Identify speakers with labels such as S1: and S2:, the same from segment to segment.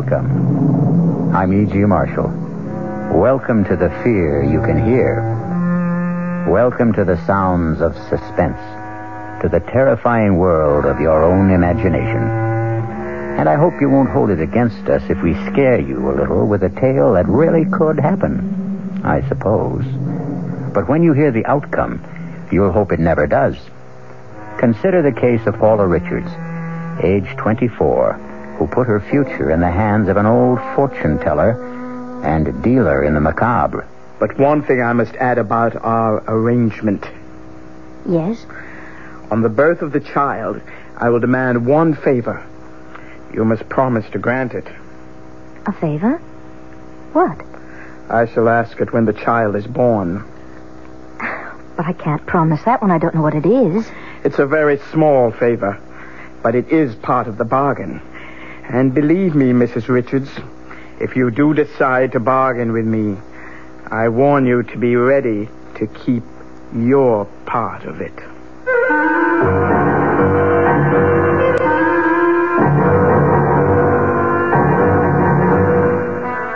S1: Welcome. I'm E.G. Marshall. Welcome to the fear you can hear. Welcome to the sounds of suspense, to the terrifying world of your own imagination. And I hope you won't hold it against us if we scare you a little with a tale that really could happen, I suppose. But when you hear the outcome, you'll hope it never does. Consider the case of Paula Richards, age 24, who put her future in the hands of an old fortune teller and dealer in the macabre.
S2: But one thing I must add about our arrangement.
S3: Yes?
S2: On the birth of the child, I will demand one favor. You must promise to grant it.
S3: A favor? What?
S2: I shall ask it when the child is born.
S3: But I can't promise that when I don't know what it is.
S2: It's a very small favor, but it is part of the bargain. And believe me, Mrs. Richards, if you do decide to bargain with me, I warn you to be ready to keep your part of it.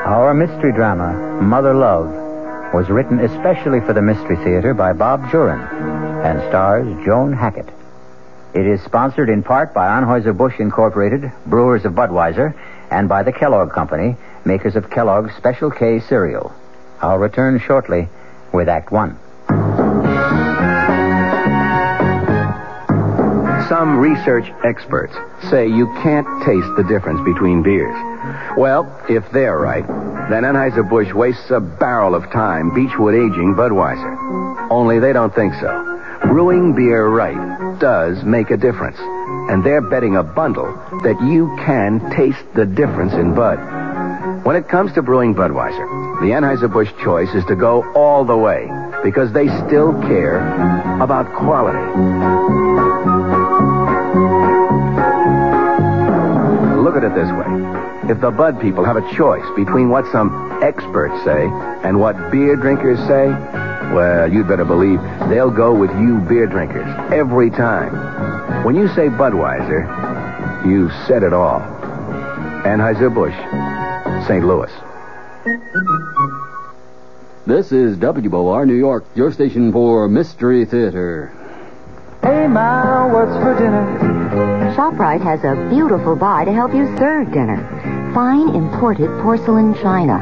S1: Our mystery drama, Mother Love, was written especially for the Mystery Theater by Bob Juhren and stars Joan Hackett. It is sponsored in part by Anheuser-Busch Incorporated, brewers of Budweiser, and by the Kellogg Company, makers of Kellogg's Special K cereal. I'll return shortly with Act One.
S4: Some research experts say you can't taste the difference between beers. Well, if they're right, then Anheuser-Busch wastes a barrel of time Beechwood aging Budweiser. Only they don't think so. Brewing beer right does make a difference. And they're betting a bundle that you can taste the difference in Bud. When it comes to brewing Budweiser, the Anheuser-Busch choice is to go all the way because they still care about quality. Look at it this way. If the Bud people have a choice between what some experts say and what beer drinkers say, well, you'd better believe they'll go with you beer drinkers every time. When you say Budweiser, you've said it all. Anheuser-Busch, St. Louis.
S5: This is WOR New York, your station for Mystery Theater.
S6: Hey, Ma, what's for dinner?
S3: ShopRite has a beautiful buy to help you serve dinner. Fine imported porcelain china.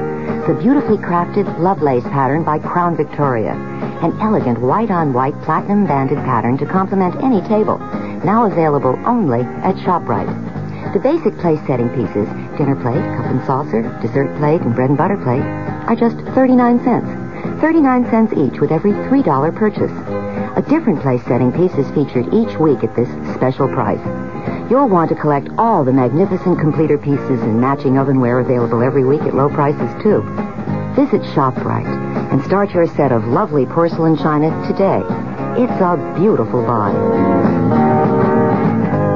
S3: The beautifully crafted Lovelace pattern by Crown Victoria. An elegant white-on-white platinum-banded pattern to complement any table. Now available only at ShopRite. The basic place-setting pieces, dinner plate, cup and saucer, dessert plate, and bread and butter plate, are just 39 cents. 39 cents each with every $3 purchase. A different place-setting piece is featured each week at this special price. You'll want to collect all the magnificent completer pieces and matching ovenware available every week at low prices, too. Visit ShopRite and start your set of lovely porcelain china today. It's a beautiful buy.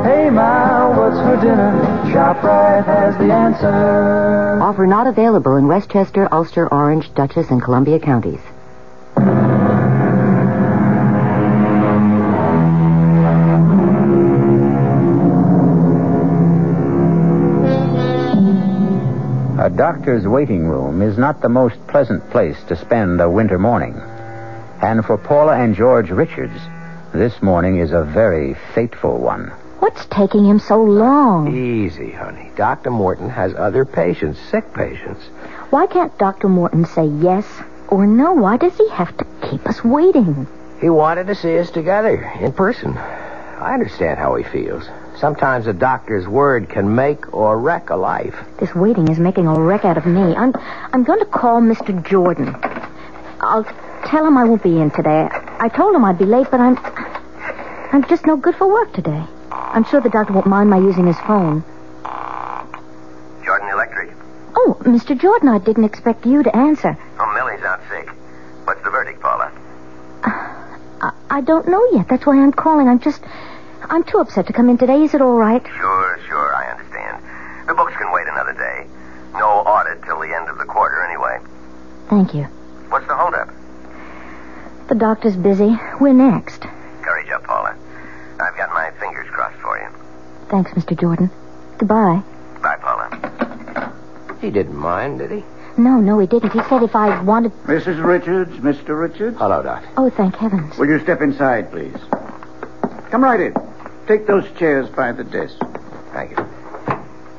S6: Hey, Ma, what's for dinner? ShopRite has the answer.
S3: Offer not available in Westchester, Ulster, Orange, Dutchess, and Columbia counties.
S1: A doctor's waiting room is not the most pleasant place to spend a winter morning. And for Paula and George Richards, this morning is a very fateful one.
S3: What's taking him so long?
S7: Easy, honey. Dr. Morton has other patients, sick patients.
S3: Why can't Dr. Morton say yes or no? Why does he have to keep us waiting?
S7: He wanted to see us together, in person. I understand how he feels. Sometimes a doctor's word can make or wreck a life.
S3: This waiting is making a wreck out of me. I'm going to call Mr. Jordan. I'll tell him I won't be in today. I told him I'd be late, but I'm just no good for work today. I'm sure the doctor won't mind my using his phone.
S8: Jordan Electric.
S3: Oh, Mr. Jordan, I didn't expect you to answer.
S8: Oh, Millie's out sick. What's the verdict, Paula?
S3: I don't know yet. That's why I'm calling. I'm too upset to come in today. Is it all right?
S8: Sure, I understand. The books can wait another day. No audit till the end of the quarter anyway.
S3: Thank you.
S8: What's the holdup?
S3: The doctor's busy. We're next.
S8: Courage up, Paula. I've got my fingers crossed for you.
S3: Thanks, Mr. Jordan. Goodbye.
S8: Bye, Paula.
S7: He didn't mind, did he?
S3: No, he didn't. He said if I wanted...
S1: Mrs. Richards, Mr. Richards.
S7: Hello, Doc.
S3: Oh, thank heavens.
S1: Will you step inside, please? Come right in. Take those chairs by the desk.
S7: Thank you.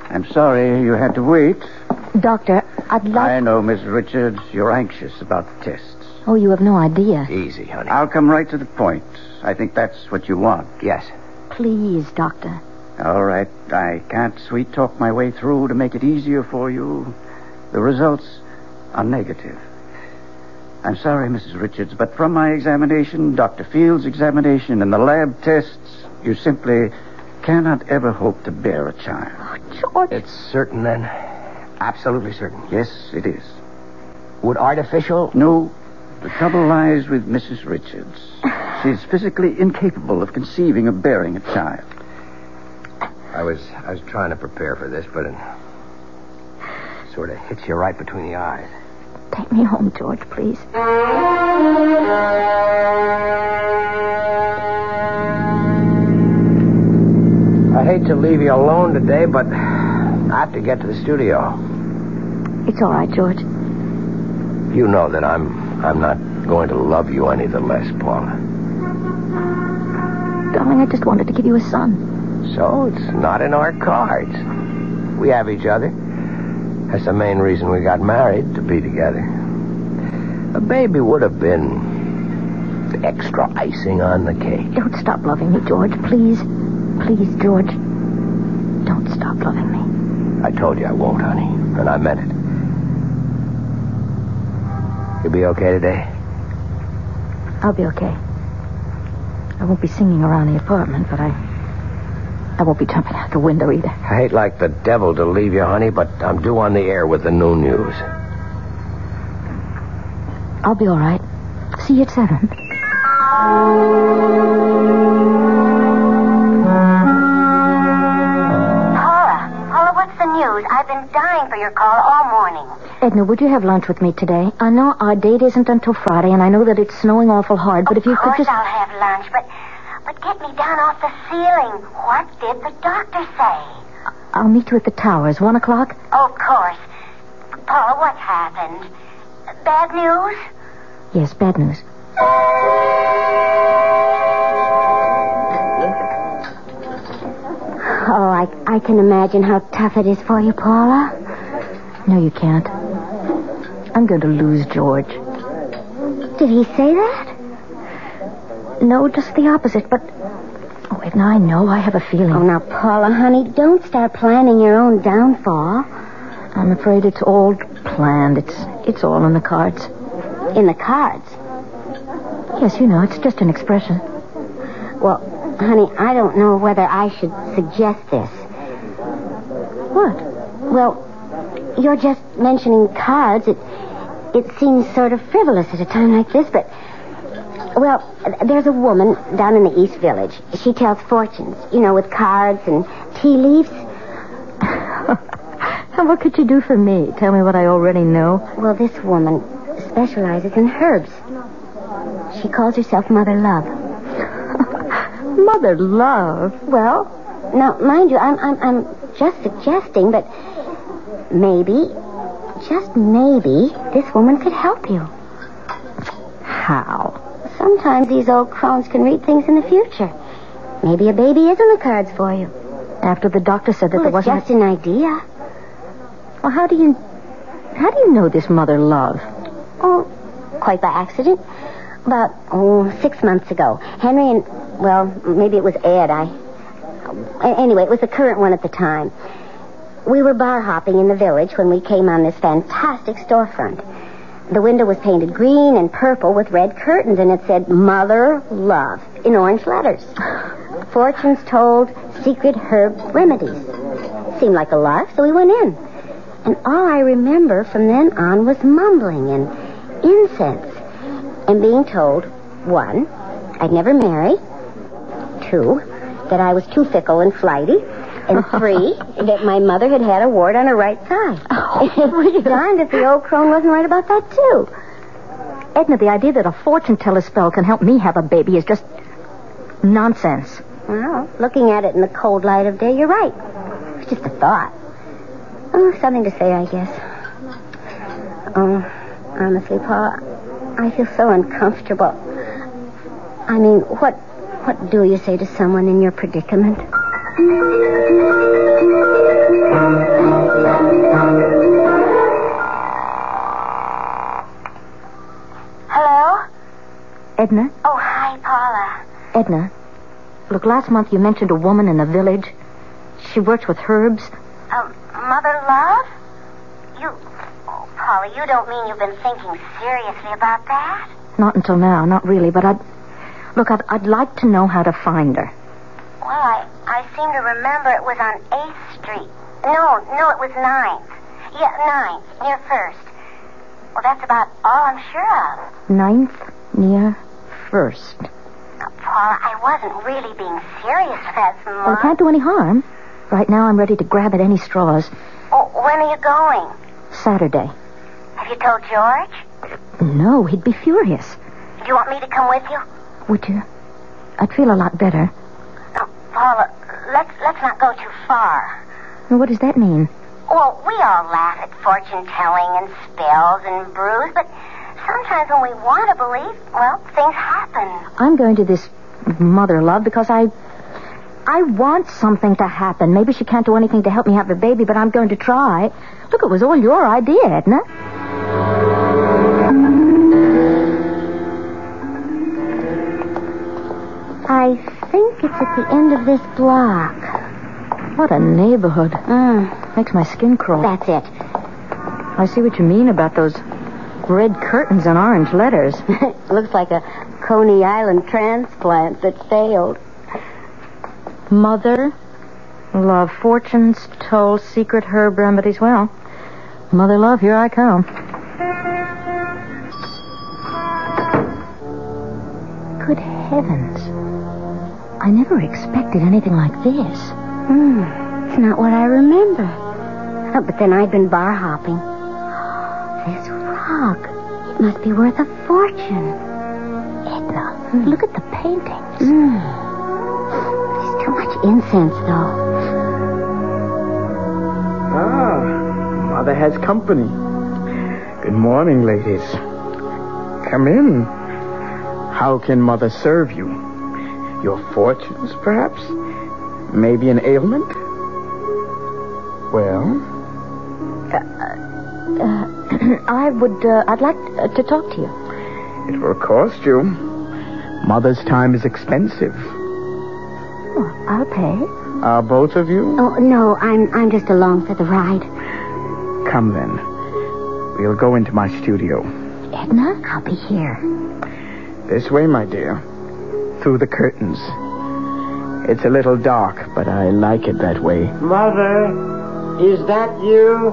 S1: I'm sorry you had to wait.
S3: Doctor, I'd like...
S1: I know, Miss Richards, you're anxious about the tests.
S3: Oh, you have no idea.
S7: Easy, honey.
S1: I'll come right to the point. I think that's what you want.
S7: Yes.
S3: Please, Doctor.
S1: All right. I can't sweet-talk my way through to make it easier for you. The results are negative. I'm sorry, Mrs. Richards, but from my examination, Dr. Field's examination, and the lab tests, you simply cannot ever hope to bear a child.
S3: Oh, George.
S7: It's certain, then? Absolutely certain?
S1: Yes, it is.
S7: Would artificial...
S1: No. The trouble lies with Mrs. Richards. She's physically incapable of conceiving or bearing a child.
S7: I was trying to prepare for this, but it sort of hits you right between the eyes.
S3: Take me home, George, please.
S7: I hate to leave you alone today, but I have to get to the studio.
S3: It's all right, George.
S7: You know that I'm not going to love you any the less, Paula.
S3: Darling, I just wanted to give you a son.
S7: So it's not in our cards. We have each other. That's the main reason we got married, to be together. A baby would have been the extra icing on the cake.
S3: Don't stop loving me, George. Please. Please, George. Don't stop loving me.
S7: I told you I won't, honey. And I meant it. You'll be okay today?
S3: I'll be okay. I won't be singing around the apartment, but I won't be jumping out the window either.
S7: I hate like the devil to leave you, honey, but I'm due on the air with the noon news.
S3: I'll be all right. See you at 7.
S9: Paula, what's the news? I've been dying for your call all morning.
S3: Edna, would you have lunch with me today? I know our date isn't until Friday, and I know that it's snowing awful hard, but if you could just...
S9: Of course I'll have lunch, but get me down off the ceiling. What did the doctor say?
S3: I'll meet you at the towers, 1 o'clock?
S9: Oh, of course. Paula, what's happened? Bad news?
S3: Yes, bad news.
S9: Oh, I can imagine how tough it is for you, Paula.
S3: No, you can't. I'm going to lose George.
S9: Did he say that?
S3: No, just the opposite, but... Oh, Edna, I know. I have a feeling.
S9: Oh, now, Paula, honey, don't start planning your own downfall.
S3: I'm afraid it's all planned. It's all in the cards.
S9: In the cards?
S3: Yes, you know, it's just an expression.
S9: Well, honey, I don't know whether I should suggest this.
S3: What?
S9: Well, you're just mentioning cards. It seems sort of frivolous at a time like this, but... Well, there's a woman down in the East Village. She tells fortunes, with cards and tea leaves.
S3: What could you do for me? Tell me what I already know.
S9: Well, this woman specializes in herbs. She calls herself Mother Love.
S3: Mother Love?
S9: Well, now, mind you, I'm just suggesting, but maybe, just maybe, this woman could help you.
S3: How?
S9: Sometimes these old crones can read things in the future. Maybe a baby is in the cards for you.
S3: After the doctor said that there wasn't...
S9: It's just an idea.
S3: Well, how do you know this Mother Love?
S9: Oh, quite by accident. About, 6 months ago. Henry and, well, maybe it was Ed. Anyway, it was the current one at the time. We were bar hopping in the village when we came on this fantastic storefront. The window was painted green and purple with red curtains, and it said, Mother Love, in orange letters. Fortunes told, secret herb remedies. Seemed like a lark, so we went in. And all I remember from then on was mumbling and incense. And being told, 1, I'd never marry. 2, that I was too fickle and flighty. And 3, that my mother had a wart on her right thigh.
S3: Oh,
S9: darned if the old crone wasn't right about that, too.
S3: Edna, the idea that a fortune teller spell can help me have a baby is just nonsense.
S9: Well, looking at it in the cold light of day, you're right. It's just a thought. Something to say, I guess. Oh, honestly, Paul, I feel so uncomfortable. I mean, what do you say to someone in your predicament?
S3: Hello? Edna?
S9: Oh, hi, Paula.
S3: Edna, look, last month you mentioned a woman in the village. She works with herbs.
S9: Mother Love? Oh, Paula, you don't mean you've been thinking seriously about that?
S3: Not until now, not really, but I'd like to know how to find her.
S9: Well, I seem to remember it was on 8th Street. No, it was 9th. Yeah, 9th, near 1st. Well, that's about all I'm sure of.
S3: 9th, near 1st.
S9: Now, Paula, I wasn't really being serious last month.
S3: Well, it can't do any harm. Right now, I'm ready to grab at any straws.
S9: Oh, when are you going?
S3: Saturday.
S9: Have you told George?
S3: No, he'd be furious.
S9: Do you want me to come with you?
S3: Would you? I'd feel a lot better.
S9: Now, Paula, let's not go too far.
S3: What does that mean?
S9: Well, we all laugh at fortune-telling and spells and brews, but sometimes when we want to believe, well, things happen.
S3: I'm going to this Mother Love because I want something to happen. Maybe she can't do anything to help me have a baby, but I'm going to try. Look, it was all your idea, Edna.
S9: I think it's at the end of this block.
S3: What a neighborhood. Makes my skin crawl.
S9: That's it.
S3: I see what you mean about those red curtains and orange letters.
S9: Looks like a Coney Island transplant that failed.
S3: Mother Love, fortunes told, secret herb remedies. Well, Mother Love, here I come. Good heavens. I never expected anything like this.
S9: It's not what I remember. Oh, but then I'd been bar hopping. This rug, it must be worth a fortune.
S3: Edna, look at the paintings.
S9: There's too much incense, though.
S2: Mother has company. Good morning, ladies. Come in. How can Mother serve you? Your fortunes, perhaps? Maybe an ailment? Well?
S3: I'd like to talk to you.
S2: It will cost you. Mother's time is expensive.
S3: Well, I'll pay.
S2: Are both of you?
S9: Oh, no, I'm just along for the ride.
S2: Come then. We'll go into my studio.
S3: Edna?
S9: I'll be here.
S2: This way, my dear. Through the curtains. It's a little dark, but I like it that way.
S10: Mother, is that you?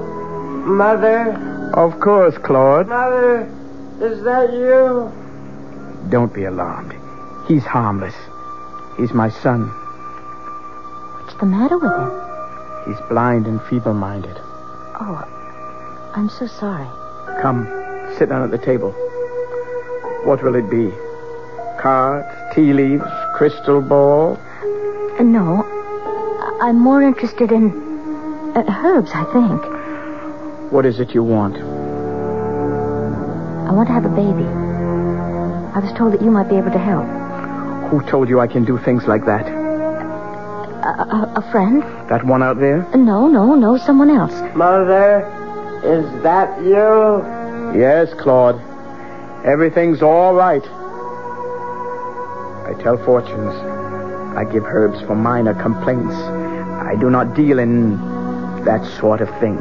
S10: Mother?
S2: Of course, Claude.
S10: Mother, is that you?
S2: Don't be alarmed. He's harmless. He's my son.
S3: What's the matter with him?
S2: He's blind and feeble-minded.
S3: Oh, I'm so sorry.
S2: Come, sit down at the table. What will it be? Cards, tea leaves, crystal ball?
S3: No. I'm more interested in herbs, I think.
S2: What is it you want?
S3: I want to have a baby. I was told that you might be able to help.
S2: Who told you I can do things like that?
S3: A friend?
S2: That one out there?
S3: No, someone else.
S10: Mother, is that you?
S2: Yes, Claude. Everything's all right. I tell fortunes. I give herbs for minor complaints. I do not deal in that sort of thing.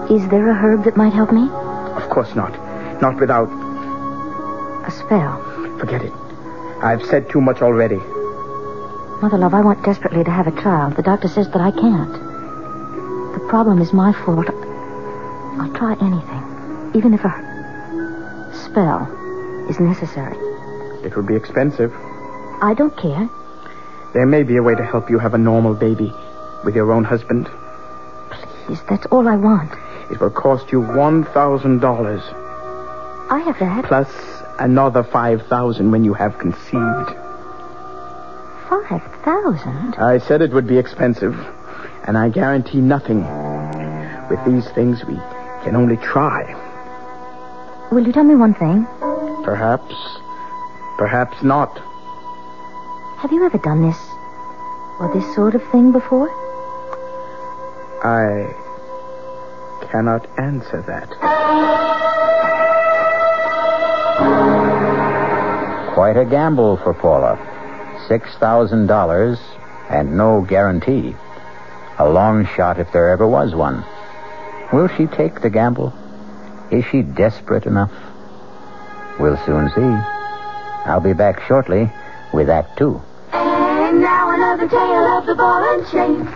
S3: Is there a herb that might help me?
S2: Of course not. Not without...
S3: A spell?
S2: Forget it. I've said too much already.
S3: Mother Love, I want desperately to have a child. The doctor says that I can't. The problem is my fault. I'll try anything. Even if a spell is necessary.
S2: It will be expensive.
S3: I don't care.
S2: There may be a way to help you have a normal baby with your own husband.
S3: Please, that's all I want.
S2: It will cost you $1,000.
S3: I have that.
S2: Plus another $5,000 when you have conceived.
S3: 5,000?
S2: I said it would be expensive, and I guarantee nothing. with these things, we can only try.
S3: Will you tell me one thing?
S2: Perhaps not.
S3: Have you ever done this or this sort of thing before?
S2: I cannot answer that.
S1: Quite a gamble for Paula. $6,000 and no guarantee. A long shot if there ever was one. Will she take the gamble? Is she desperate enough? We'll soon see. I'll be back shortly with Act 2.
S11: And now another tale of the ball and chain.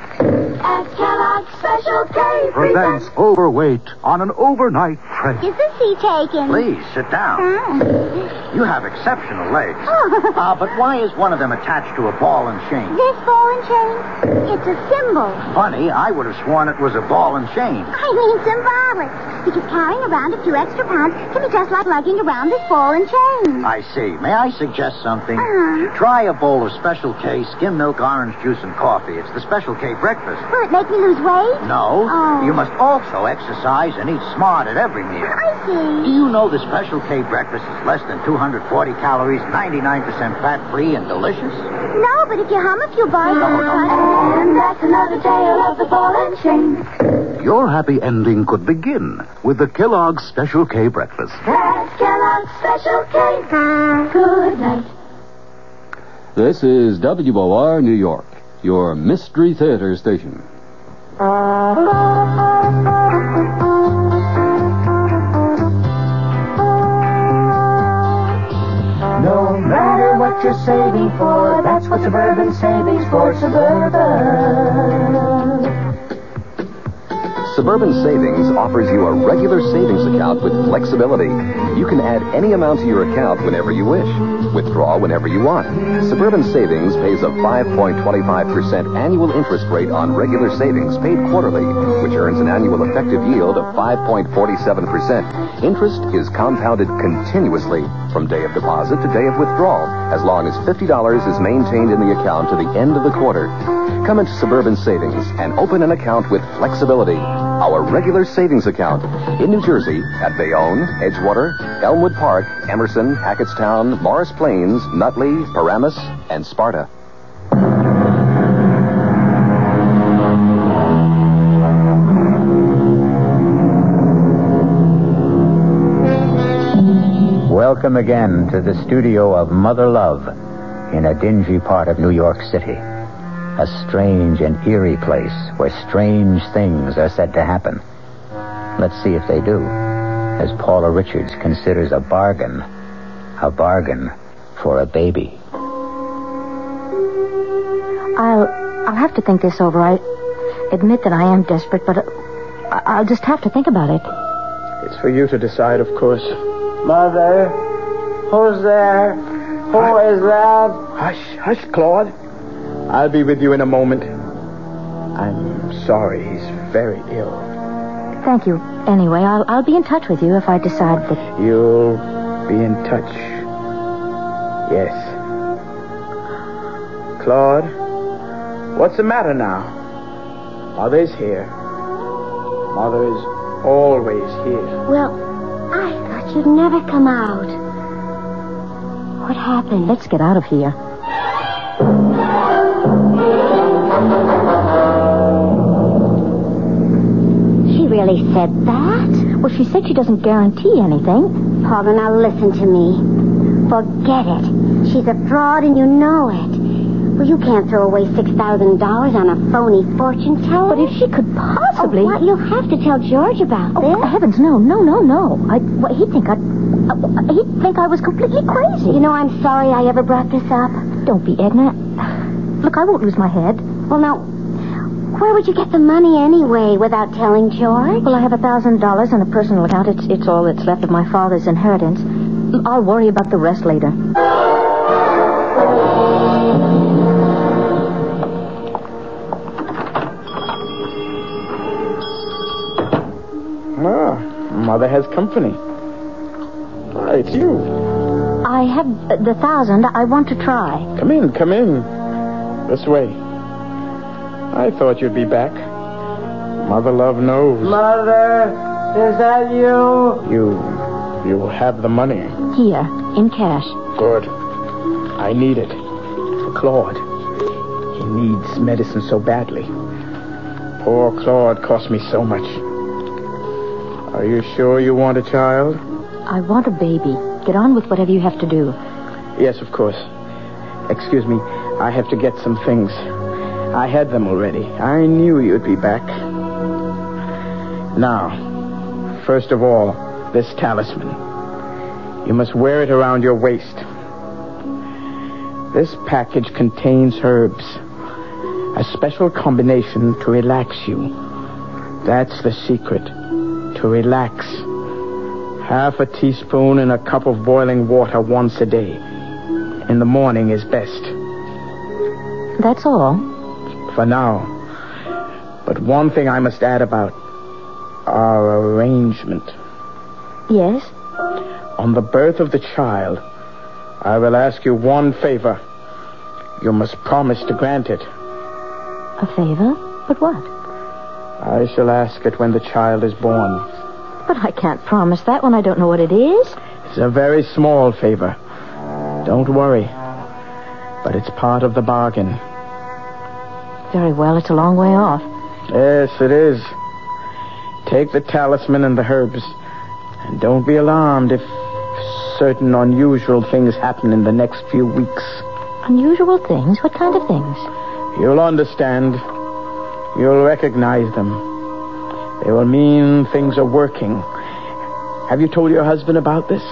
S11: At Kellogg's Special K
S12: presents Overweight on an overnight train.
S9: Is the seat taken?
S13: Please, sit down. You have exceptional legs. But why is one of them attached to a ball and chain?
S9: This ball and chain? It's a symbol.
S13: Funny, I would have sworn it was a ball and chain.
S9: I mean symbolic. Because carrying around a few extra pounds can be just like lugging around this ball and chain.
S13: I see. May I suggest something? Try a bowl of Special K, skim milk, orange juice, and coffee. It's the Special K breakfast.
S9: Will it make me lose weight?
S13: No. You must also exercise and eat smart at every meal.
S9: I see.
S13: Do you know the Special K breakfast is less than 240 calories, 99% fat-free, and delicious?
S9: No, but if you hum a few bars...
S11: And that's another tale of the ball and chain.
S12: Your happy ending could begin with the Kellogg's Special K breakfast.
S11: That's Kellogg's Special K. Good night.
S5: This is WOR New York, your Mystery Theater station.
S6: No matter what you're saving for, that's what Suburban Savings for Suburban.
S4: Suburban Savings offers you a regular savings account with flexibility. You can add any amount to your account whenever you wish. Withdraw whenever you want. Suburban Savings pays a 5.25% annual interest rate on regular savings paid quarterly, which earns an annual effective yield of 5.47%. Interest is compounded continuously from day of deposit to day of withdrawal, as long as $50 is maintained in the account to the end of the quarter. Come into Suburban Savings and open an account with flexibility. Our regular savings account in New Jersey at Bayonne, Edgewater, Elmwood Park, Emerson, Hackettstown, Morris Plains, Nutley, Paramus, and Sparta.
S1: Welcome again to the studio of Mother Love in a dingy part of New York City. A strange and eerie place where strange things are said to happen. Let's see if they do, as Paula Richards considers a bargain for a baby.
S3: I'll have to think this over. I admit that I am desperate, but I'll just have to think about it.
S2: It's for you to decide, of course.
S10: Mother, who's there? Who is that?
S2: Hush, Claude. I'll be with you in a moment. I'm sorry, he's very ill.
S3: Thank you. Anyway, I'll be in touch with you if I decide that...
S2: You'll be in touch. Yes. Claude, what's the matter now? Mother's here. Mother is always here.
S9: Well, I thought you'd never come out. What happened?
S3: Let's get out of here.
S9: She really said that?
S3: Well, she said she doesn't guarantee anything.
S9: Paula, now listen to me. Forget it. She's a fraud and you know it. Well, you can't throw away $6,000 on a phony fortune teller.
S3: But if she could possibly...
S9: Oh, what? You'll have to tell George about this.
S3: Oh, heavens, no. He'd think I was completely crazy.
S9: You know, I'm sorry I ever brought this up.
S3: Don't be, Edna. Look, I won't lose my head.
S9: Well, now, where would you get the money anyway without telling George?
S3: Well, I have $1,000 in a personal account. It's all that's left of my father's inheritance. I'll worry about the rest later.
S2: Mother has company. It's you.
S3: I have the 1,000. I want to try.
S2: Come in. This way. I thought you'd be back. Mother Love knows.
S10: Mother, is that you?
S2: You have the money.
S14: Here, in cash.
S2: Good. I need it. For Claude. He needs medicine so badly. Poor Claude cost me so much. Are you sure you want a child?
S14: I want a baby. Get on with whatever you have to do.
S2: Yes, of course. Excuse me. I have to get some things. I had them already. I knew you'd be back. Now, first of all, this talisman. You must wear it around your waist. This package contains herbs. A special combination to relax you. That's the secret. To relax. Half a teaspoon in a cup of boiling water once a day. In the morning is best.
S14: That's all?
S2: For now. But one thing I must add about our arrangement.
S14: Yes?
S2: On the birth of the child, I will ask you one favor. You must promise to grant it.
S14: A favor? But what?
S2: I shall ask it when the child is born.
S14: But I can't promise that when I don't know what it is.
S2: It's a very small favor. Don't worry. But it's part of the bargain.
S14: Very well, it's a long way off.
S2: Yes, it is. Take the talisman and the herbs. And don't be alarmed if certain unusual things happen in the next few weeks.
S14: Unusual things? What kind of things?
S2: You'll understand. You'll recognize them. They will mean things are working. Have you told your husband about this?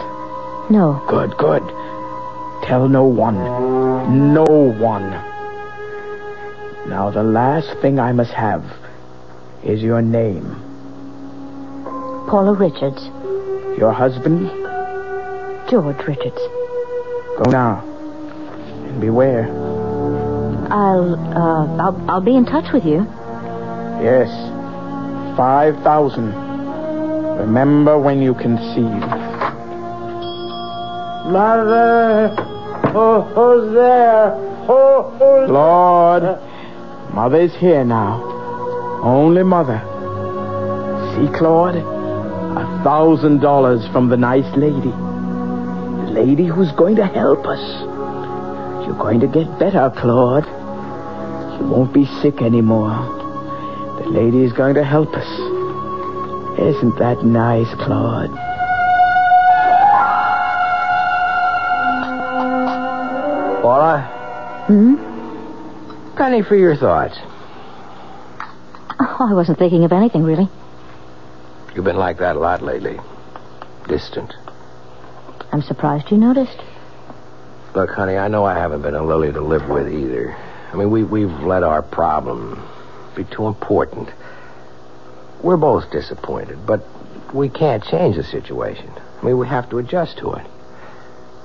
S14: No.
S2: Good. Tell no one. No one. Now, the last thing I must have is your name.
S14: Paula Richards.
S2: Your husband?
S14: George Richards.
S2: Go now. And beware.
S14: I'll be in touch with you.
S2: Yes. 5,000. Remember when you conceive.
S10: Mother! Who's there? Who's
S2: Lord, Mother's here now. Only Mother. See, Claude? $1,000 from the nice lady. The lady who's going to help us. You're going to get better, Claude. You won't be sick anymore. The lady is going to help us. Isn't that nice, Claude?
S7: Paula? Penny for your thoughts.
S14: Oh, I wasn't thinking of anything, really.
S7: You've been like that a lot lately. Distant.
S14: I'm surprised you noticed.
S7: Look, honey, I know I haven't been a lily to live with either. I mean, we've let our problem be too important. We're both disappointed, but we can't change the situation. I mean, we have to adjust to it.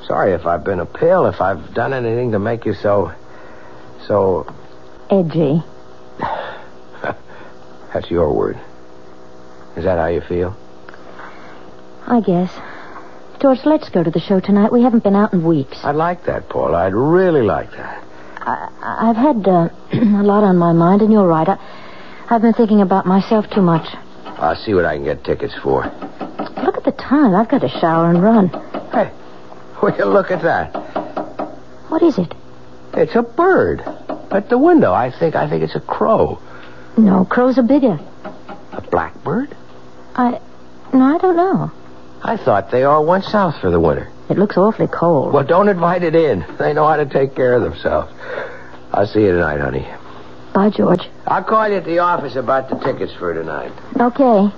S7: Sorry if I've been a pill, if I've done anything to make you so...
S14: edgy.
S7: That's your word. Is that how you feel?
S14: I guess. George, let's go to the show tonight. We haven't been out in weeks.
S7: I'd like that, Paula. I'd really like that.
S14: I've had a lot on my mind, and you're right. I've been thinking about myself too much.
S7: I'll see what I can get tickets for.
S14: Look at the time. I've got to shower and run.
S7: Hey, will you look at that?
S14: What is it?
S7: It's a bird. At the window. I think it's a crow.
S14: No, crows are bigger.
S7: A blackbird?
S14: No, I don't know.
S7: I thought they all went south for the winter.
S14: It looks awfully cold.
S7: Well, don't invite it in. They know how to take care of themselves. I'll see you tonight, honey.
S14: Bye, George.
S7: I'll call you at the office about the tickets for tonight.
S14: Okay.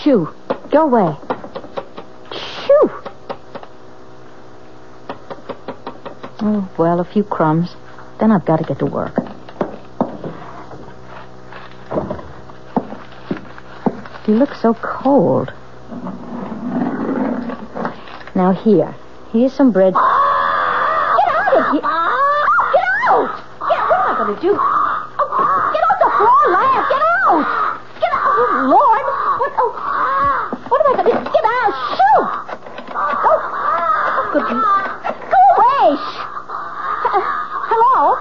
S14: Shoo. Go away. Shoo. Oh, well, a few crumbs. Then I've got to get to work. You look so cold. Now, here's some bread. Get out of here! Get out! What am I going to do? Get off the floor, laugh! Get out! Get out! Oh, Lord! What am I going to do? Get out! Shoo! Good. Go away! Hello?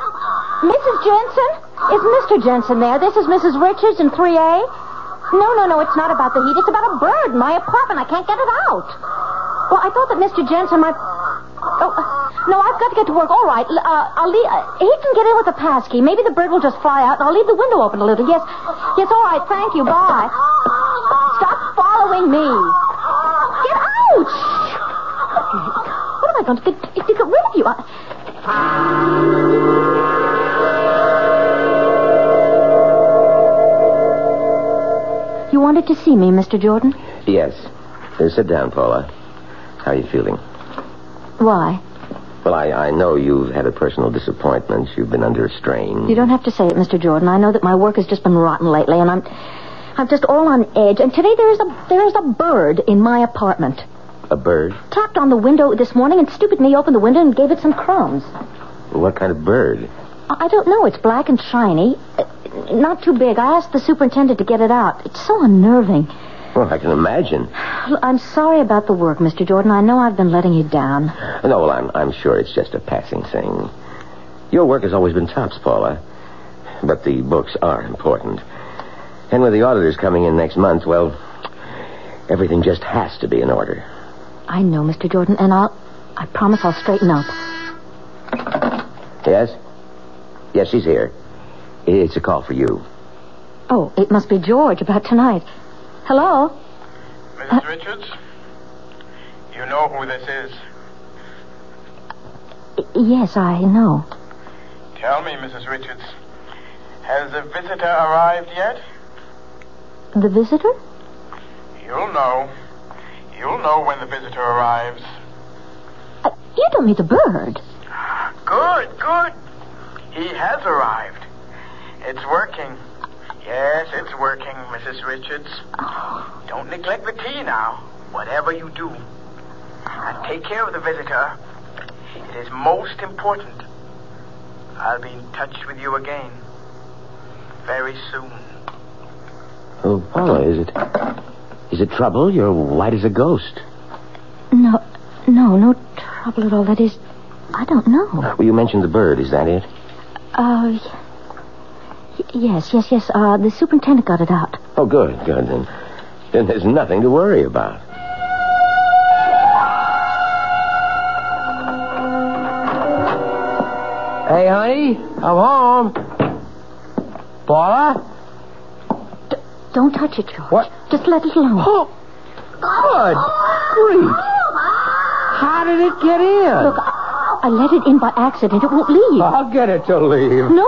S14: Mrs. Jensen? Is Mr. Jensen there. This is Mrs. Richards in 3A. No, it's not about the heat. It's about a bird in my apartment. I can't get it out. Well, I thought that Mr. Jensen might... Oh, no, I've got to get to work. All right, I'll leave... he can get in with the passkey. Maybe the bird will just fly out, and I'll leave the window open a little. Yes, all right, thank you. Bye. Stop following me. Get out! What am I going to get rid of you? You wanted to see me, Mr. Jordan?
S7: Yes. Sit down, Paula. How are you feeling?
S14: Why?
S7: Well, I know you've had a personal disappointment. You've been under a strain.
S14: You don't have to say it, Mr. Jordan. I know that my work has just been rotten lately, and I'm just all on edge. And today there is a bird in my apartment.
S7: A bird?
S14: Tapped on the window this morning, and stupid me opened the window and gave it some crumbs.
S7: What kind of bird?
S14: I don't know. It's black and shiny. Not too big. I asked the superintendent to get it out. It's so unnerving.
S7: Well, I can imagine.
S14: I'm sorry about the work, Mr. Jordan. I know I've been letting you down.
S7: No, well, I'm sure it's just a passing thing. Your work has always been tops, Paula. But the books are important. And with the auditors coming in next month, well, everything just has to be in order.
S14: I know, Mr. Jordan, and I promise I'll straighten up.
S7: Yes? Yes, she's here. It's a call for you.
S14: Oh, it must be George about tonight. Hello?
S2: Mrs. Richards? You know who this is?
S14: Yes, I know.
S2: Tell me, Mrs. Richards, has the visitor arrived yet?
S14: The visitor?
S2: You'll know. You'll know when the visitor arrives.
S14: You don't mean the bird.
S2: Good. He has arrived. It's working. Yes, it's working, Mrs. Richards. Don't neglect the tea now, whatever you do. And take care of the visitor. It is most important. I'll be in touch with you again very soon.
S7: Oh, Paula, is it trouble? You're white as a ghost.
S14: No trouble at all. That is, I don't know.
S7: Well, you mentioned the bird. Is that it?
S14: Yes. The superintendent got it out.
S7: Oh, good. Then there's nothing to worry about.
S10: Hey, honey, I'm home. Paula?
S14: Don't touch it, George.
S10: What?
S14: Just let it alone.
S10: Oh, good grief. How did it get in?
S14: Look, I let it in by accident. It won't leave.
S10: I'll get it to leave.
S14: No,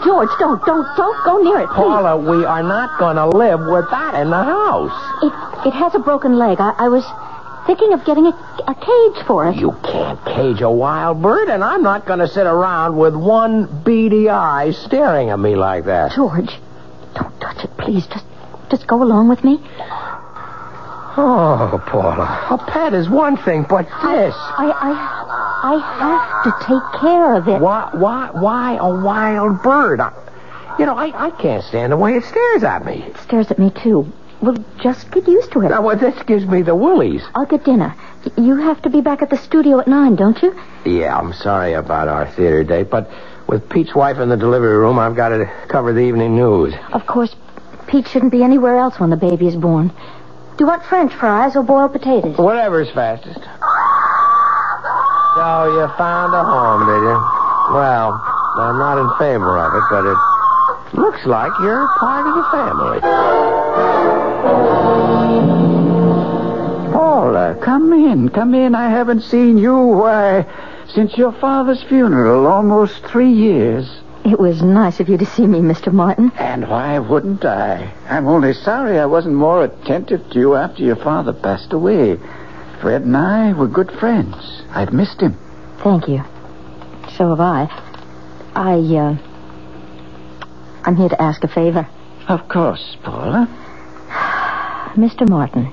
S14: George, don't go near it, please.
S10: Paula, we are not going to live with that in the house.
S14: It has a broken leg. I was thinking of getting a cage for it.
S10: You can't cage a wild bird, and I'm not going to sit around with one beady eye staring at me like that.
S14: George, don't touch it, please. Just go along with me.
S10: Oh, Paula, a pet is one thing, but this...
S14: I have to take care of it.
S10: Why a wild bird? I can't stand the way it stares at me.
S14: It stares at me, too. Well, just get used to it.
S10: Now, this gives me the willies.
S14: I'll get dinner. You have to be back at the studio at 9, don't you?
S10: Yeah, I'm sorry about our theater date, but with Pete's wife in the delivery room, I've got to cover the evening news.
S14: Of course, Pete shouldn't be anywhere else when the baby is born. Do you want French fries or boiled potatoes?
S10: Whatever's fastest. So you found a home, did you? Well, I'm not in favor of it, but it looks like you're part of the family.
S15: Paula, come in. I haven't seen you, since your father's funeral, almost 3 years.
S14: It was nice of you to see me, Mr. Martin.
S15: And why wouldn't I? I'm only sorry I wasn't more attentive to you after your father passed away. Fred and I were good friends. I've missed him.
S14: Thank you. So have I. I'm here to ask a favor.
S15: Of course, Paula.
S14: Mr. Martin,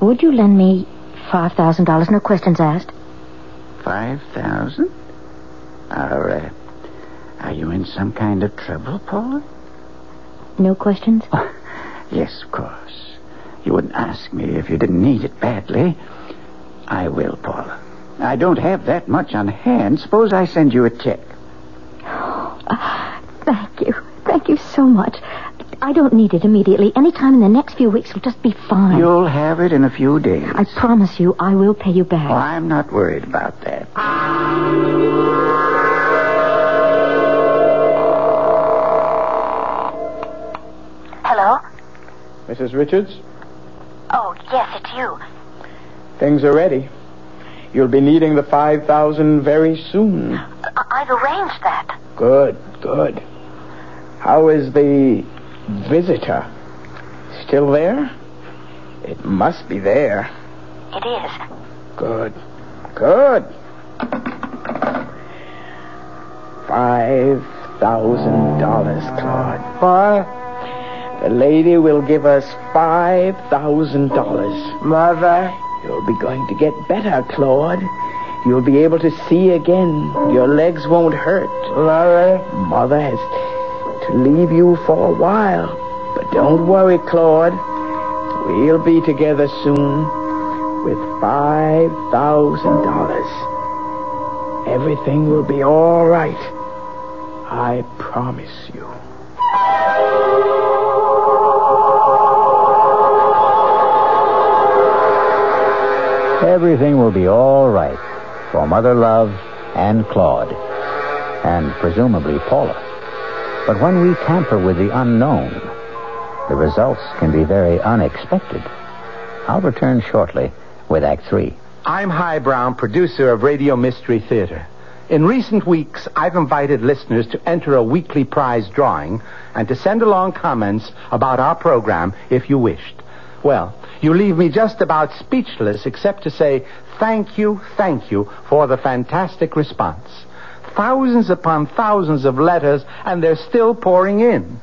S14: would you lend me $5,000, no questions asked?
S15: 5,000? Are you in some kind of trouble, Paula?
S14: No questions?
S15: Oh, yes, of course. You wouldn't ask me if you didn't need it badly. I will, Paula. I don't have that much on hand. Suppose I send you a check.
S14: Thank you. Thank you so much. I don't need it immediately. Any time in the next few weeks will just be fine.
S15: You'll have it in a few days.
S14: I promise you, I will pay you back.
S15: Oh, I'm not worried about that.
S9: Hello?
S2: Mrs. Richards?
S9: Oh, yes, it's you.
S2: Things are ready. You'll be needing the $5,000 very soon.
S9: I've arranged that.
S2: Good, good. How is the visitor? Still there? It must be there.
S9: It is.
S2: Good, good. $5,000, Claude.
S10: What?
S2: The lady will give us $5,000.
S10: Mother?
S2: You'll be going to get better, Claude. You'll be able to see again. Your legs won't hurt.
S10: Mother?
S2: Mother has to leave you for a while. But don't worry, Claude. We'll be together soon with $5,000. Everything will be all right. I promise you.
S1: Everything will be all right for Mother Love and Claude, and presumably Paula. But when we tamper with the unknown, the results can be very unexpected. I'll return shortly with Act 3.
S16: I'm Hy Brown, producer of Radio Mystery Theater. In recent weeks, I've invited listeners to enter a weekly prize drawing and to send along comments about our program if you wished. Well, you leave me just about speechless except to say thank you for the fantastic response. Thousands upon thousands of letters, and they're still pouring in.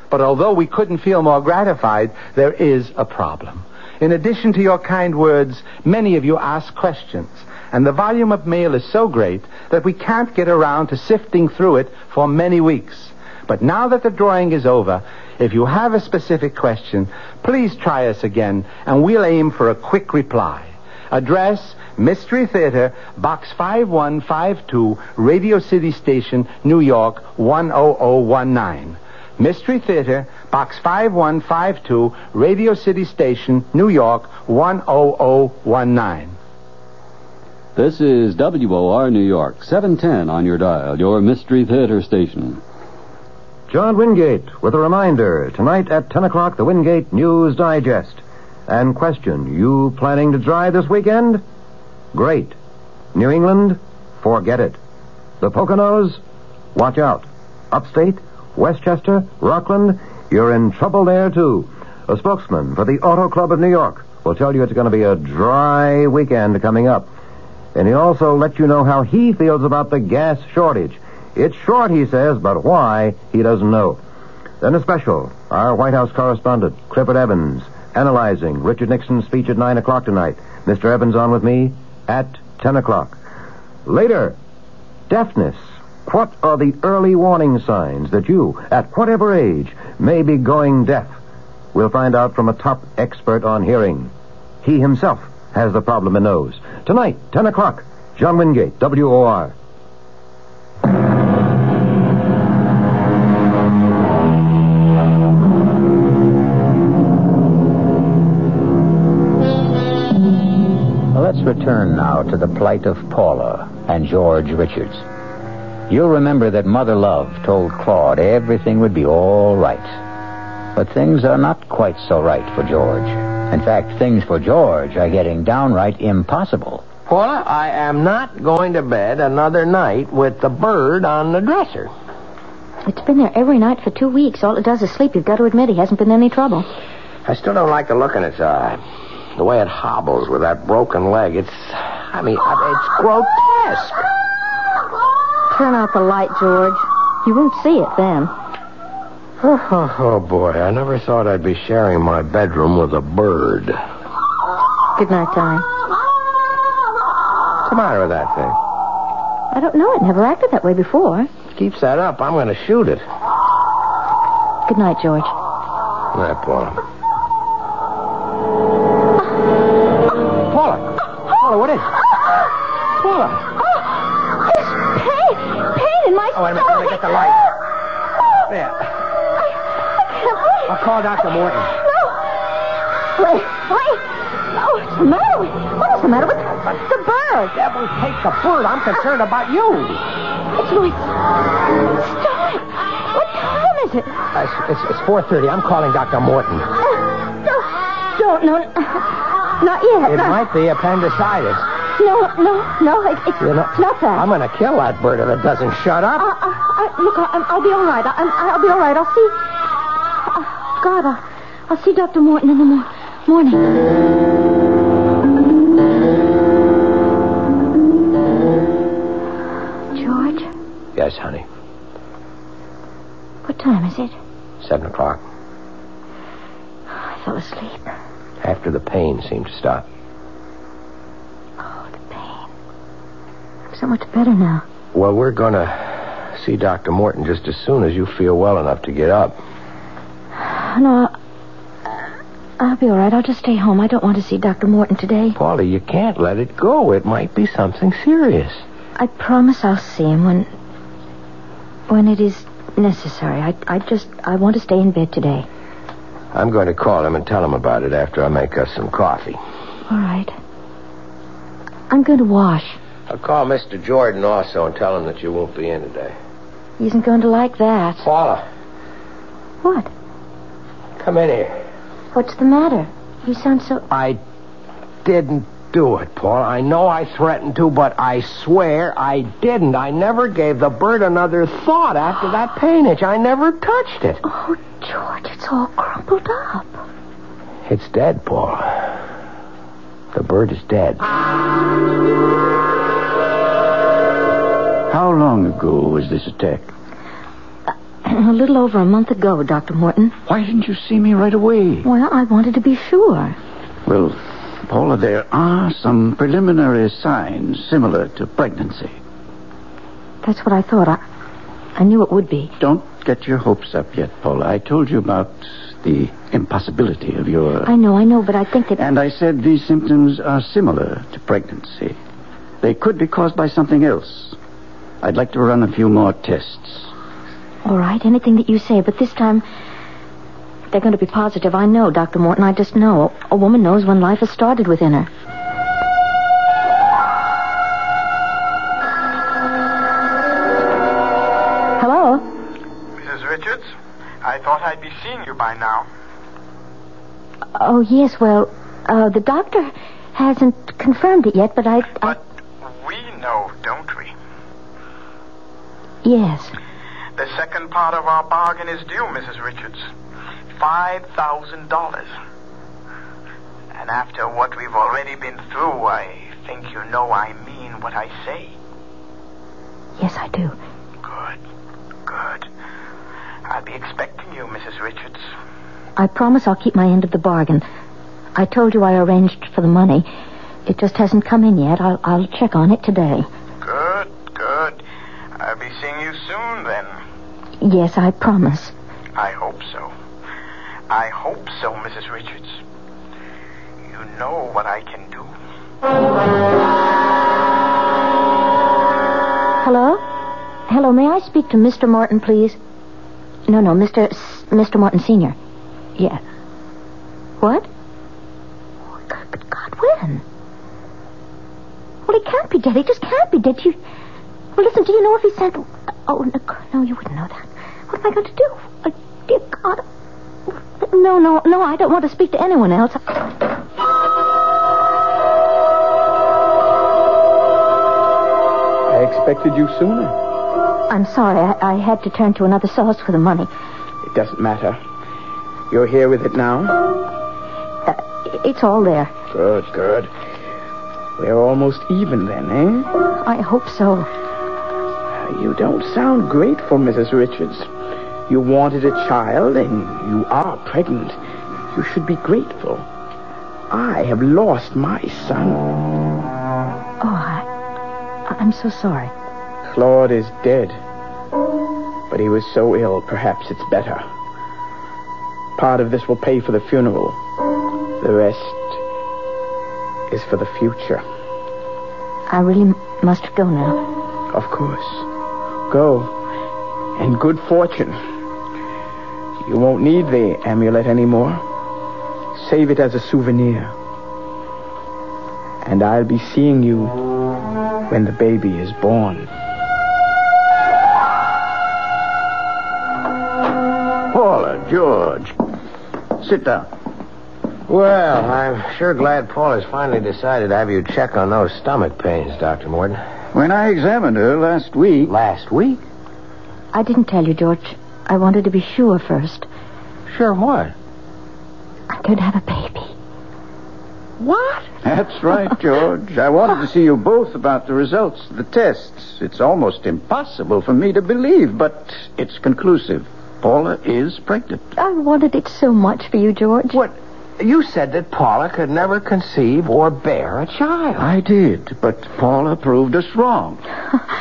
S16: But although we couldn't feel more gratified, there is a problem. In addition to your kind words, many of you ask questions, and the volume of mail is so great that we can't get around to sifting through it for many weeks. But now that the drawing is over, if you have a specific question, please try us again, and we'll aim for a quick reply. Address, Mystery Theater, Box 5152, Radio City Station, New York, 10019. Mystery Theater, Box 5152, Radio City Station, New York, 10019.
S5: This is WOR New York, 710 on your dial, your Mystery Theater station.
S17: John Wingate with a reminder. Tonight at 10 o'clock, the Wingate News Digest. And question, you planning to drive this weekend? Great. New England? Forget it. The Poconos? Watch out. Upstate? Westchester? Rockland? You're in trouble there, too. A spokesman for the Auto Club of New York will tell you it's going to be a dry weekend coming up. And he'll also let you know how he feels about the gas shortage. It's short, he says, but why, he doesn't know. Then a special. Our White House correspondent, Clifford Evans, analyzing Richard Nixon's speech at 9 o'clock tonight. Mr. Evans on with me at 10 o'clock. Later, deafness. What are the early warning signs that you, at whatever age, may be going deaf? We'll find out from a top expert on hearing. He himself has the problem and knows. Tonight, 10 o'clock, John Wingate, WOR.
S1: Let's return now to the plight of Paula and George Richards. You'll remember that Mother Love told Claude everything would be all right. But things are not quite so right for George. In fact, things for George are getting downright impossible.
S10: Paula, I am not going to bed another night with the bird on the dresser.
S14: It's been there every night for 2 weeks. All it does is sleep. You've got to admit he hasn't been any trouble.
S10: I still don't like the look in its eye. The way it hobbles with that broken leg. It's grotesque.
S14: Turn out the light, George. You won't see it then.
S10: Oh, boy. I never thought I'd be sharing my bedroom with a bird.
S14: Good night, Tommy.
S10: What's the matter with that thing?
S14: I don't know. It never acted that way before.
S10: Keeps that up, I'm going to shoot it.
S14: Good night, George.
S10: Good night, Paula. Paula, what is it? Paula.
S14: There's pain in my stomach.
S10: Oh, wait a minute. Let me get the light. There. I'll call Dr. Morton.
S14: No. Wait. Oh, what's the matter with... What is the matter with the bird?
S10: Devil, take the bird. I'm concerned about you.
S14: It's Louis. Stop it. What time is it?
S10: It's 4:30. I'm calling Dr. Morton.
S14: No. Not yet.
S10: It might be appendicitis.
S14: No. It's not that.
S10: I'm going to kill that bird if it doesn't shut up.
S14: Look, I'll be all right. I'll be all right. I'll see... God, I'll see Dr. Morton in the morning. George?
S10: Yes, honey.
S14: What time is it?
S10: 7 o'clock.
S14: I fell asleep.
S10: After the pain seemed to stop.
S14: Oh, the pain. I'm so much better now.
S10: Well, we're going to see Dr. Morton just as soon as you feel well enough to get up.
S14: No, I'll be all right. I'll just stay home. I don't want to see Dr. Morton today.
S10: Paulie, you can't let it go. It might be something serious.
S14: I promise I'll see him when it is necessary. I want to stay in bed today.
S10: I'm going to call him and tell him about it after I make us some coffee.
S14: All right. I'm going to wash.
S10: I'll call Mr. Jordan also and tell him that you won't be in today.
S14: He isn't going to like that.
S10: Paula.
S14: What?
S10: Come in here.
S14: What's the matter? You sound so...
S10: I didn't do it, Paul. I know I threatened to, but I swear I didn't. I never gave the bird another thought after that painage. I never touched it.
S14: Oh, George, it's all crumpled up.
S10: It's dead, Paul. The bird is dead.
S15: How long ago was this attack?
S14: A little over a month ago, Dr. Morton.
S15: Why didn't you see me right away?
S14: Well, I wanted to be sure.
S15: Well, Paula, there are some preliminary signs similar to pregnancy.
S14: That's what I thought. I knew it would be.
S15: Don't get your hopes up yet, Paula. I told you about the impossibility of your...
S14: I know, but I think that...
S15: And I said these symptoms are similar to pregnancy. They could be caused by something else. I'd like to run a few more tests.
S14: All right, anything that you say, but this time they're going to be positive. I know, Dr. Morton, I just know. A woman knows when life has started within her. Hello?
S2: Mrs. Richards, I thought I'd be seeing you by now.
S14: Oh, yes, well, the doctor hasn't confirmed it yet, but
S2: But we know, don't we?
S14: Yes.
S2: The second part of our bargain is due, Mrs. Richards. $5,000. And after what we've already been through, I think you know I mean what I say.
S14: Yes, I do.
S2: Good. I'll be expecting you, Mrs. Richards.
S14: I promise I'll keep my end of the bargain. I told you I arranged for the money. It just hasn't come in yet. I'll check on it today.
S2: Good. I'll be seeing you soon, then.
S14: Yes, I promise.
S2: I hope so, Mrs. Richards. You know what I can do.
S14: Hello, may I speak to Mr. Morton, please? No, Mr. Morton Sr. Yeah. What? Oh, God, when? Well, he can't be dead. He just can't be dead. Well, listen, do you know if he sent... Oh, no, you wouldn't know that. What am I going to do? Dear God. No, I don't want to speak to anyone else.
S2: I expected you sooner.
S14: I'm sorry. I had to turn to another source for the money.
S2: It doesn't matter. You're here with it now?
S14: It's all there.
S2: Good. We're almost even then, eh?
S14: I hope so.
S2: You don't sound grateful, Mrs. Richards. You wanted a child, and you are pregnant. You should be grateful. I have lost my son.
S14: Oh, I'm so sorry.
S2: Claude is dead. But he was so ill, perhaps it's better. Part of this will pay for the funeral. The rest is for the future.
S14: I really must go now.
S2: Of course. Go. And good fortune. You won't need the amulet anymore. Save it as a souvenir. And I'll be seeing you when the baby is born.
S10: Paula, George.
S15: Sit down.
S10: Well, I'm sure glad Paula's finally decided to have you check on those stomach pains, Dr. Morton.
S15: When I examined her last week...
S10: Last week?
S14: I didn't tell you, George. I wanted to be sure first.
S10: Sure what?
S14: I'm going to have a baby.
S10: What?
S15: That's right, George. I wanted to see you both about the results of the tests. It's almost impossible for me to believe, but it's conclusive. Paula is pregnant.
S14: I wanted it so much for you, George.
S10: What? You said that Paula could never conceive or bear a child.
S15: I did, but Paula proved us wrong.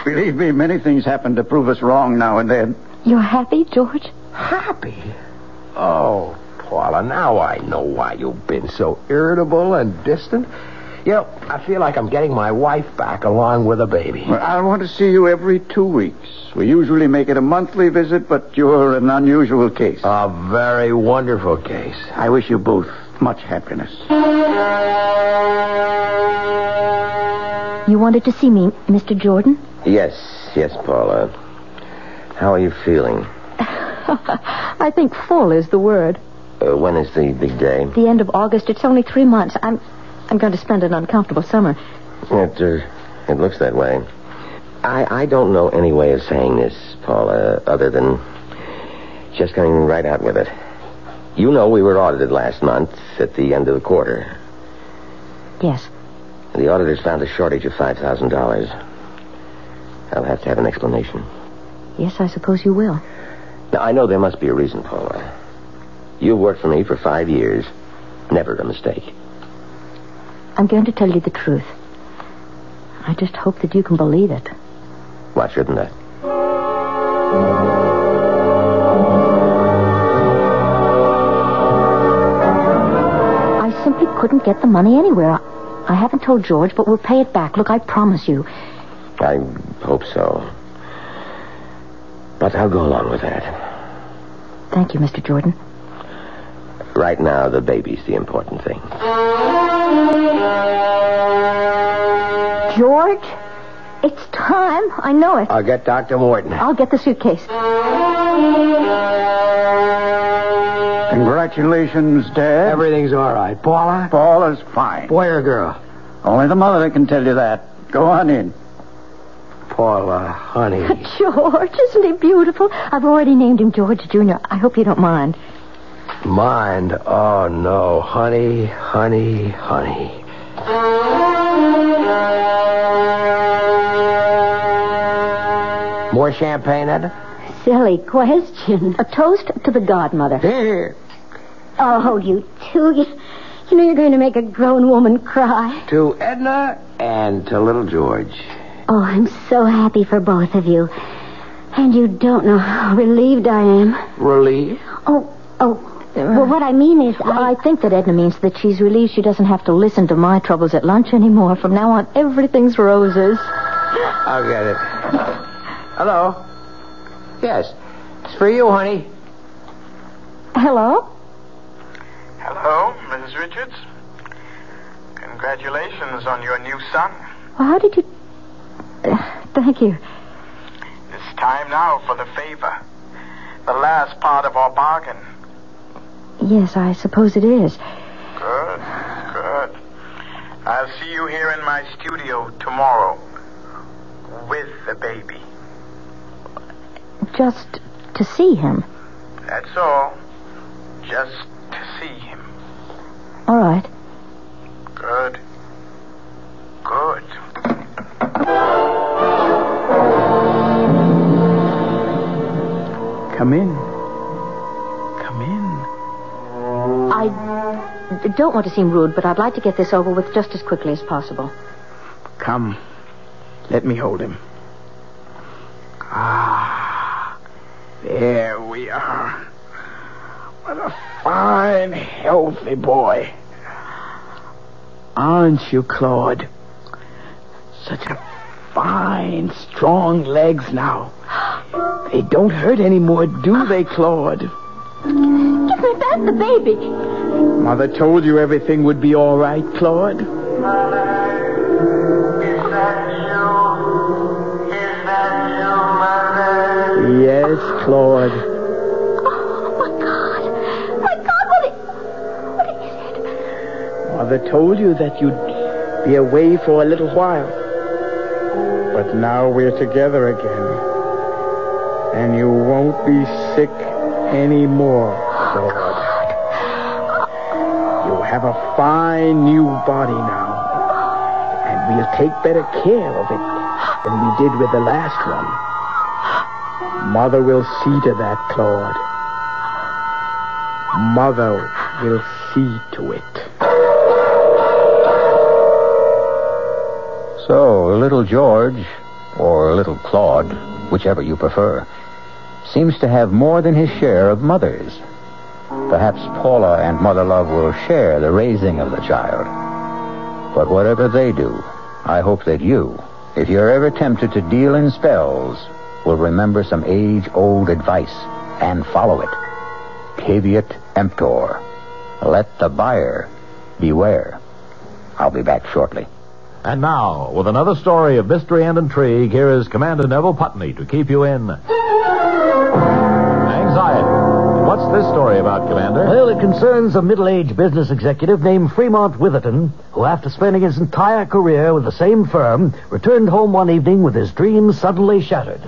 S15: Believe me, many things happen to prove us wrong now and then.
S14: You're happy, George?
S10: Happy? Oh, Paula, now I know why you've been so irritable and distant. You know, I feel like I'm getting my wife back along with a baby.
S15: Well, I want to see you every 2 weeks. We usually make it a monthly visit, but you're an unusual case.
S10: A very wonderful case.
S15: I wish you both much happiness.
S14: You wanted to see me, Mr. Jordan?
S8: Yes, Paula. How are you feeling?
S14: I think full is the word.
S8: When is the big day?
S14: The end of August. It's only 3 months. I'm going to spend an uncomfortable summer.
S8: It looks that way. I don't know any way of saying this, Paula, other than just going right out with it. You know we were audited last month at the end of the quarter.
S14: Yes.
S8: The auditors found a shortage of $5,000. I'll have to have an explanation.
S14: Yes, I suppose you will.
S8: Now, I know there must be a reason, Paula. You worked for me for 5 years. Never a mistake.
S14: I'm going to tell you the truth. I just hope that you can believe it.
S8: Why shouldn't I?
S14: I simply couldn't get the money anywhere. I haven't told George, but we'll pay it back. Look, I promise you.
S8: I hope so. But I'll go along with that.
S14: Thank you, Mr. Jordan.
S8: Right now, the baby's the important thing.
S14: George, it's time. I know it.
S10: I'll get Dr. Morton.
S14: I'll get the suitcase.
S15: Congratulations, Dad.
S10: Everything's all right. Paula?
S15: Paula's fine.
S10: Boy or girl?
S15: Only the mother can tell you that. Go on in.
S10: Paula, honey.
S14: George, isn't he beautiful? I've already named him George Jr. I hope you don't mind.
S10: Mind? Oh, no. Honey, honey, honey. More champagne, Edna?
S9: Silly question.
S14: A toast to the godmother.
S10: Here.
S9: Oh, you two. You know you're going to make a grown woman cry.
S10: To Edna and to little George.
S9: Oh, I'm so happy for both of you. And you don't know how relieved I am.
S10: Relieved?
S9: Oh. Well, what I mean is
S14: I think that Edna means that she's relieved she doesn't have to listen to my troubles at lunch anymore. From now on, everything's roses.
S10: I'll get it. Hello? Yes. It's for you, honey.
S14: Hello?
S2: Hello, Mrs. Richards. Congratulations on your new son.
S14: Well, how did you... thank you.
S2: It's time now for the favor. The last part of our bargain.
S14: Yes, I suppose it is.
S2: Good. I'll see you here in my studio tomorrow. With the baby.
S14: Just to see him?
S2: That's all. Just to see him.
S14: All right.
S2: Good. Come in.
S14: I don't want to seem rude, but I'd like to get this over with just as quickly as possible.
S2: Come. Let me hold him. There we are. What a fine, healthy boy. Aren't you, Claude? Such a fine, strong legs now. They don't hurt anymore, do they, Claude?
S14: Give me back the baby.
S2: Mother told you everything would be all right, Claude. Yes, Claude.
S14: Oh, my God. My God, what is it?
S2: Mother told you that you'd be away for a little while. But now we're together again. And you won't be sick anymore, Claude. You have a fine new body now. And we'll take better care of it than we did with the last one. Mother will see to that, Claude. Mother will see to it.
S1: So, little George, or little Claude, whichever you prefer, seems to have more than his share of mothers. Perhaps Paula and Mother Love will share the raising of the child. But whatever they do, I hope that you, if you're ever tempted to deal in spells, will remember some age-old advice and follow it. Caveat emptor. Let the buyer beware. I'll be back shortly.
S18: And now, with another story of mystery and intrigue, here is Commander Neville Putney to keep you in anxiety. What's this story about, Commander?
S19: Well, it concerns a middle-aged business executive named Fremont Witherton, who, after spending his entire career with the same firm, returned home one evening with his dreams suddenly shattered.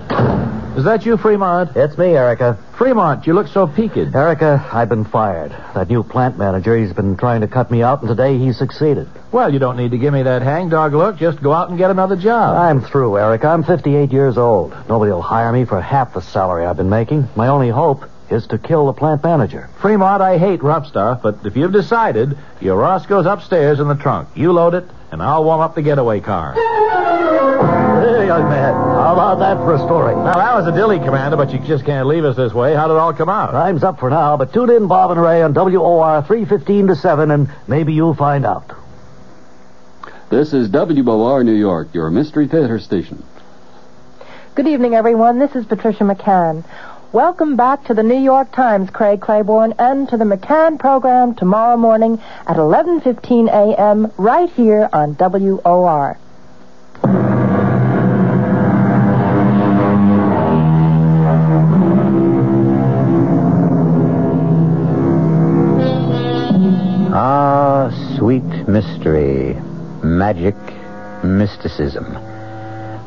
S18: Is that you, Fremont?
S19: It's me, Erica.
S18: Fremont, you look so peaked.
S19: Erica, I've been fired. That new plant manager, he's been trying to cut me out, and today he succeeded.
S18: Well, you don't need to give me that hangdog look. Just go out and get another job.
S19: I'm through, Erica. I'm 58 years old. Nobody will hire me for half the salary I've been making. My only hope is to kill the plant manager.
S18: Fremont, I hate rough stuff, but if you've decided, your Roscoe's upstairs in the trunk. You load it, and I'll warm up the getaway car.
S19: Hey, young man, how about that for a story?
S18: Now, that was a dilly, Commander, but you just can't leave us this way. How did it all come out?
S19: Time's up for now, but tune in, Bob and Ray, on WOR 3:15 to 7, and maybe you'll find out.
S5: This is WOR New York, your Mystery Theater station.
S20: Good evening, everyone. This is Patricia McCann. Welcome back to the New York Times, Craig Claiborne, and to the McCann program tomorrow morning at 11:15 a.m. right here on WOR.
S1: Ah, sweet mystery, magic, mysticism.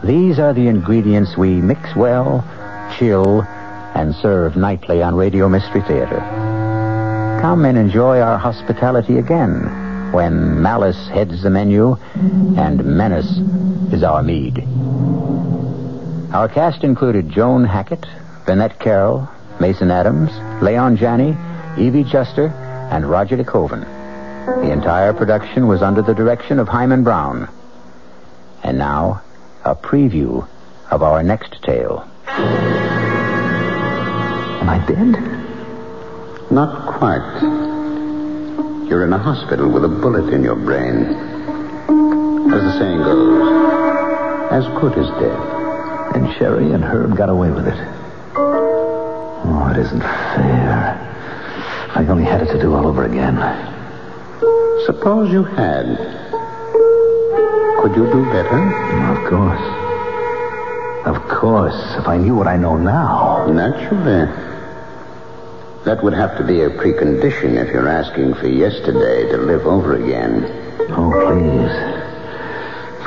S1: These are the ingredients we mix well, chill, and serve nightly on Radio Mystery Theater. Come and enjoy our hospitality again when malice heads the menu and menace is our mead. Our cast included Joan Hackett, Vinnette Carroll, Mason Adams, Leon Janney, Evie Juster, and Roger de Koven. The entire production was under the direction of Himan Brown. And now, a preview of our next tale.
S21: Am I dead?
S22: Not quite. You're in a hospital with a bullet in your brain. As the saying goes, as good as dead.
S21: And Sherry and Herb got away with it. Oh, it isn't fair. If I only had it to do all over again.
S22: Suppose you had. Could you do better?
S21: Of course. Of course, if I knew what I know now.
S22: Naturally. That would have to be a precondition if you're asking for yesterday to live over again.
S21: Oh, please.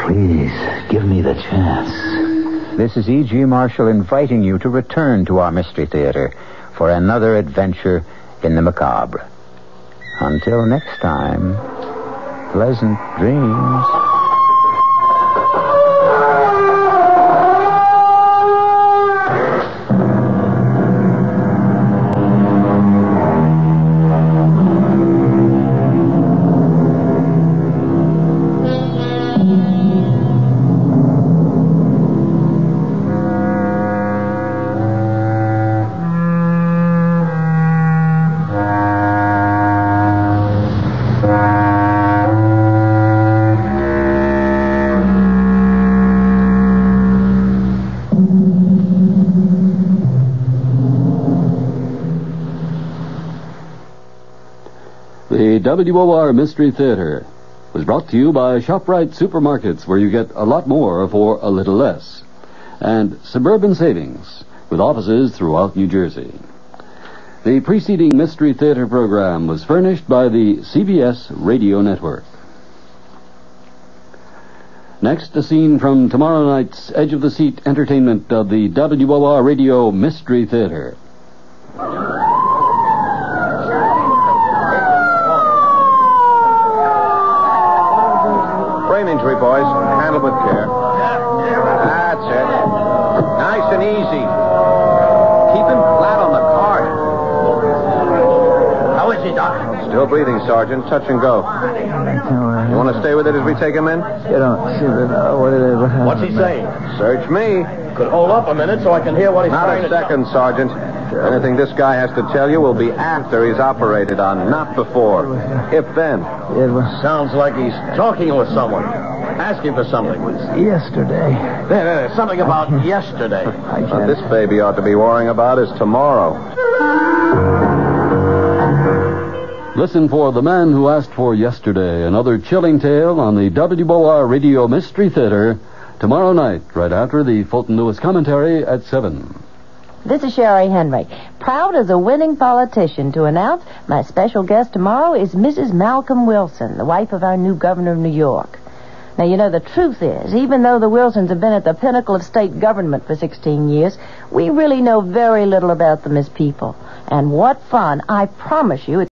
S21: Please, give me the chance.
S1: This is E.G. Marshall inviting you to return to our Mystery Theater for another adventure in the macabre. Until next time, pleasant dreams.
S5: WOR Mystery Theater was brought to you by ShopRite Supermarkets, where you get a lot more for a little less, and Suburban Savings, with offices throughout New Jersey. The preceding Mystery Theater program was furnished by the CBS Radio Network. Next, a scene from tomorrow night's Edge of the Seat entertainment of the WOR Radio Mystery Theater.
S4: Brain injury, boys. Handled with care. That's it. Nice and easy. Keep him flat on the cart.
S10: How is he, Doc?
S4: Still breathing, Sergeant. Touch and go. You want to stay with it as we take him in?
S10: What's he saying?
S4: Search me.
S10: Could hold up a minute so I can hear what he's
S4: Not
S10: trying
S4: a
S10: to
S4: second, Sergeant. Anything this guy has to tell you will be after he's operated on, not before. If then.
S10: Sounds like he's talking with someone. Ask him for something.
S6: Yesterday.
S10: There, something about yesterday.
S4: What this baby ought to be worrying about is tomorrow.
S5: Listen for The Man Who Asked for Yesterday, another chilling tale on the WOR Radio Mystery Theater tomorrow night, right after the Fulton Lewis commentary at 7.
S20: This is Sherry Henry, proud as a winning politician to announce my special guest tomorrow is Mrs. Malcolm Wilson, the wife of our new governor of New York. Now, you know, the truth is, even though the Wilsons have been at the pinnacle of state government for 16 years, we really know very little about them as people. And what fun, I promise you,